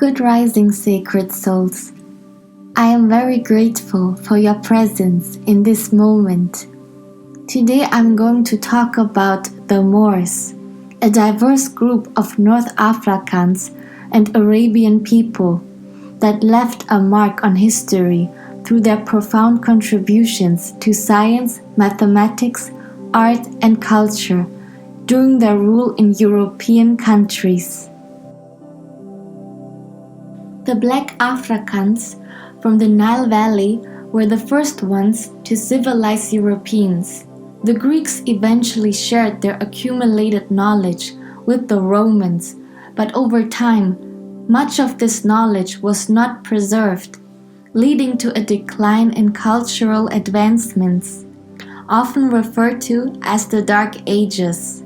Good rising, sacred souls. I am very grateful for your presence in this moment. Today I'm going to talk about the Moors, a diverse group of North Africans and Arabian people that left a mark on history through their profound contributions to science, mathematics, art, and culture during their rule in European countries. The Black Afrakans from the Nile Valley were the first ones to civilize Europeans. The Greeks eventually shared their accumulated knowledge with the Romans, but over time, much of this knowledge was not preserved, leading to a decline in cultural advancements, often referred to as the Dark Ages.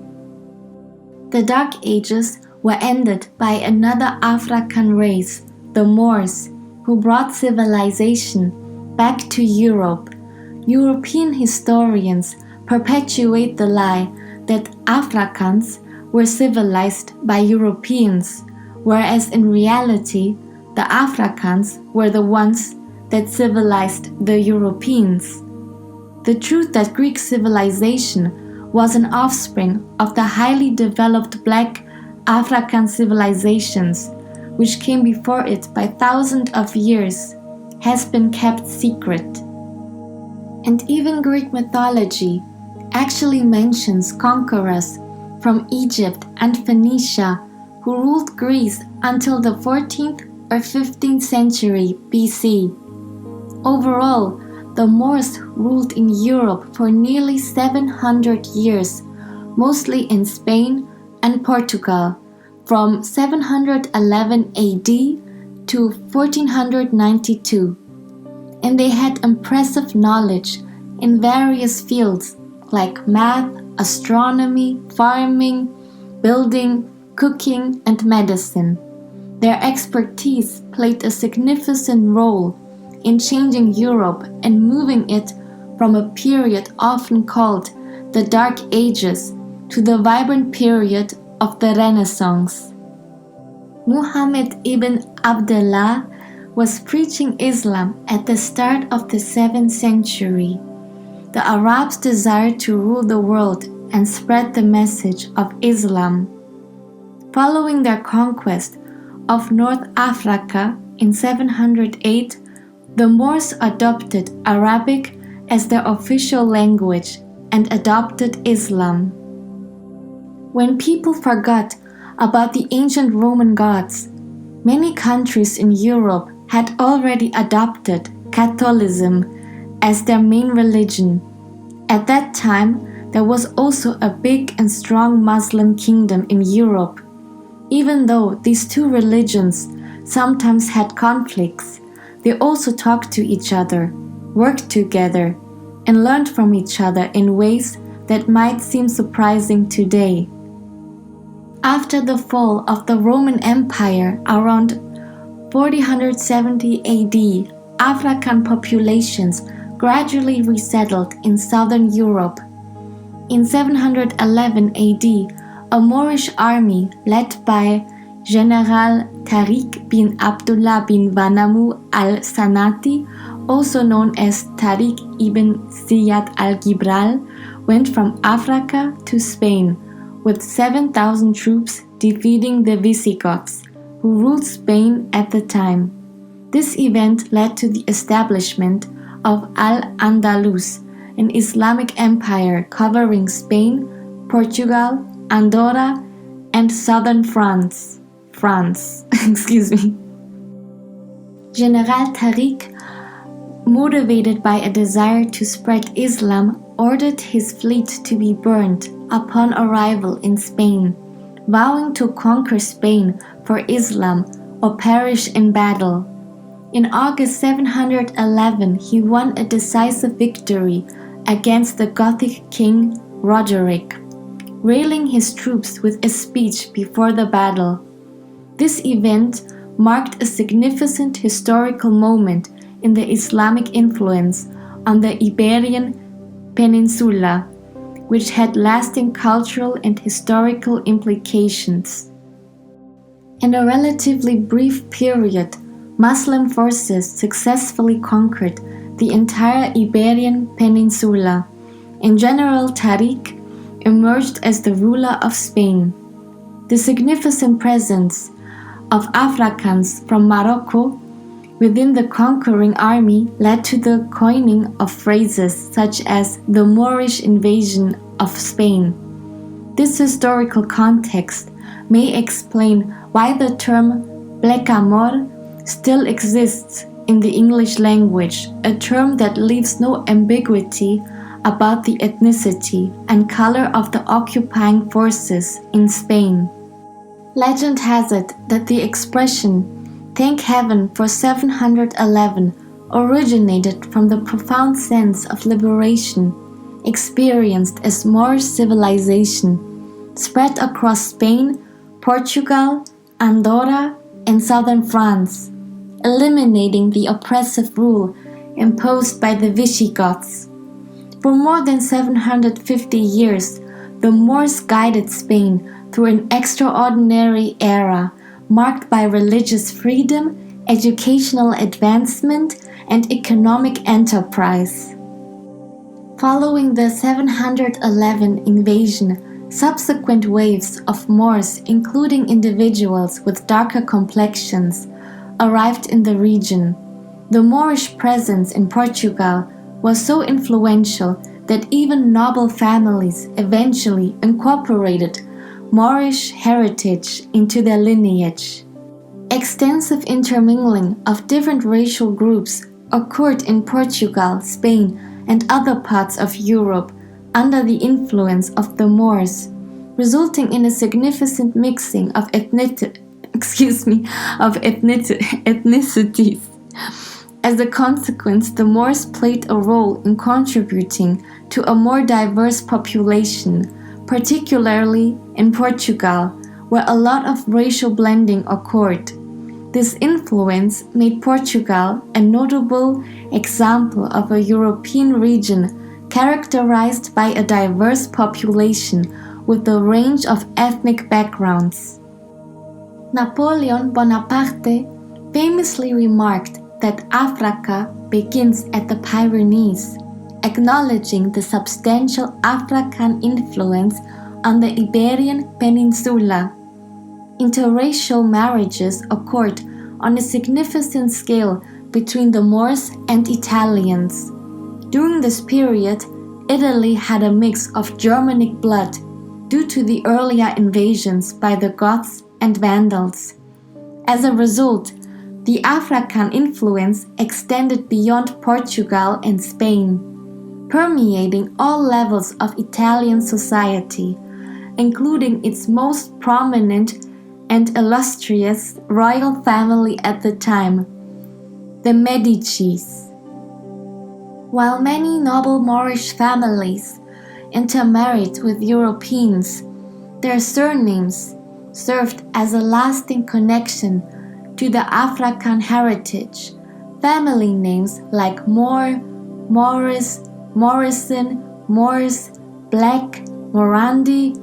The Dark Ages were ended by another African race, the Moors, who brought civilization back to Europe. European historians perpetuate the lie that Afrakans were civilized by Europeans, whereas in reality, the Afrakans were the ones that civilized the Europeans. The truth that Greek civilization was an offspring of the highly developed Black African civilizations, which came before it by thousands of years, has been kept secret. And even Greek mythology actually mentions conquerors from Egypt and Phoenicia who ruled Greece until the 14th or 15th century BC. Overall, the Moors ruled in Europe for nearly 700 years, mostly in Spain and Portugal, from 711 AD to 1492, and they had impressive knowledge in various fields like math, astronomy, farming, building, cooking, and medicine. Their expertise played a significant role in changing Europe and moving it from a period often called the Dark Ages to the vibrant period of the Renaissance. Muhammad ibn Abdullah was preaching Islam at the start of the 7th century. The Arabs desired to rule the world and spread the message of Islam. Following their conquest of North Africa in 708, the Moors adopted Arabic as their official language and adopted Islam. When people forgot about the ancient Roman gods, many countries in Europe had already adopted Catholicism as their main religion. At that time, there was also a big and strong Muslim kingdom in Europe. Even though these two religions sometimes had conflicts, they also talked to each other, worked together, and learned from each other in ways that might seem surprising today. After the fall of the Roman Empire around 470 AD, African populations gradually resettled in southern Europe. In 711 AD, a Moorish army led by General Tariq bin Abdullah bin Wanamu al-Sanati, also known as Tariq ibn Ziyad al-Gibral, went from Africa to Spain with 7,000 troops, defeating the Visigoths, who ruled Spain at the time. This event led to the establishment of Al-Andalus, an Islamic empire covering Spain, Portugal, Andorra, and southern France. General Tariq, motivated by a desire to spread Islam, ordered his fleet to be burned upon arrival in Spain, vowing to conquer Spain for Islam or perish in battle. In August 711, he won a decisive victory against the Gothic king Roderick, rallying his troops with a speech before the battle. This event marked a significant historical moment in the Islamic influence on the Iberian Peninsula, which had lasting cultural and historical implications. In a relatively brief period, Muslim forces successfully conquered the entire Iberian Peninsula, and General Tariq emerged as the ruler of Spain. The significant presence of Afrakans from Morocco within the conquering army led to the coining of phrases such as the Moorish invasion of Spain. This historical context may explain why the term blackamoor still exists in the English language, a term that leaves no ambiguity about the ethnicity and color of the occupying forces in Spain. Legend has it that the expression "thank heaven for 711" originated from the profound sense of liberation experienced as Moorish civilization spread across Spain, Portugal, Andorra, and southern France, eliminating the oppressive rule imposed by the Visigoths. For more than 750 years, the Moors guided Spain through an extraordinary era marked by religious freedom, educational advancement, and economic enterprise. Following the 711 invasion, subsequent waves of Moors, including individuals with darker complexions, arrived in the region. The Moorish presence in Portugal was so influential that even noble families eventually incorporated Moorish heritage into their lineage. Extensive intermingling of different racial groups occurred in Portugal, Spain, and other parts of Europe under the influence of the Moors, resulting in a significant mixing of ethnicities. As a consequence, the Moors played a role in contributing to a more diverse population, particularly in Portugal, where a lot of racial blending occurred. This influence made Portugal a notable example of a European region characterized by a diverse population with a range of ethnic backgrounds. Napoleon Bonaparte famously remarked that Africa begins at the Pyrenees, acknowledging the substantial African influence on the Iberian Peninsula. Interracial marriages occurred on a significant scale between the Moors and Italians. During this period, Italy had a mix of Germanic blood due to the earlier invasions by the Goths and Vandals. As a result, the African influence extended beyond Portugal and Spain, permeating all levels of Italian society, including its most prominent and illustrious royal family at the time, the Medicis. While many noble Moorish families intermarried with Europeans, their surnames served as a lasting connection to the African heritage. Family names like Moore, Morris, Morrison, Morse, Black, Morandi,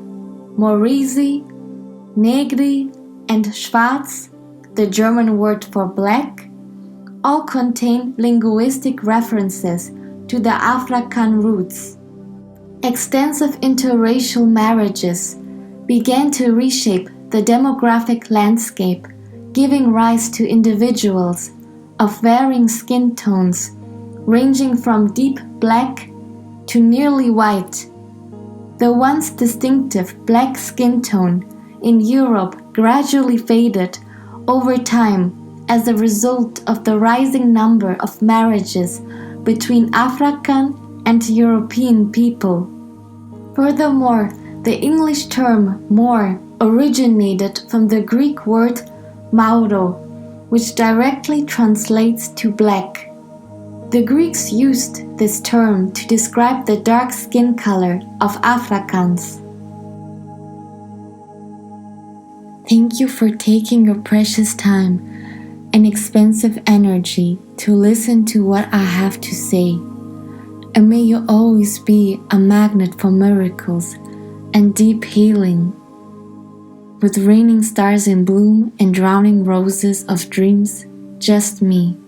Morisi, Negri, and Schwarz, the German word for black, all contain linguistic references to the African roots. Extensive interracial marriages began to reshape the demographic landscape, giving rise to individuals of varying skin tones, ranging from deep black to nearly white. The once distinctive black skin tone in Europe gradually faded over time as a result of the rising number of marriages between African and European people. Furthermore, the English term Moor originated from the Greek word Mauro, which directly translates to black. The Greeks used this term to describe the dark skin color of Afrakans. Thank you for taking your precious time and expensive energy to listen to what I have to say. And may you always be a magnet for miracles and deep healing. with raining stars in bloom and drowning roses of dreams, just me.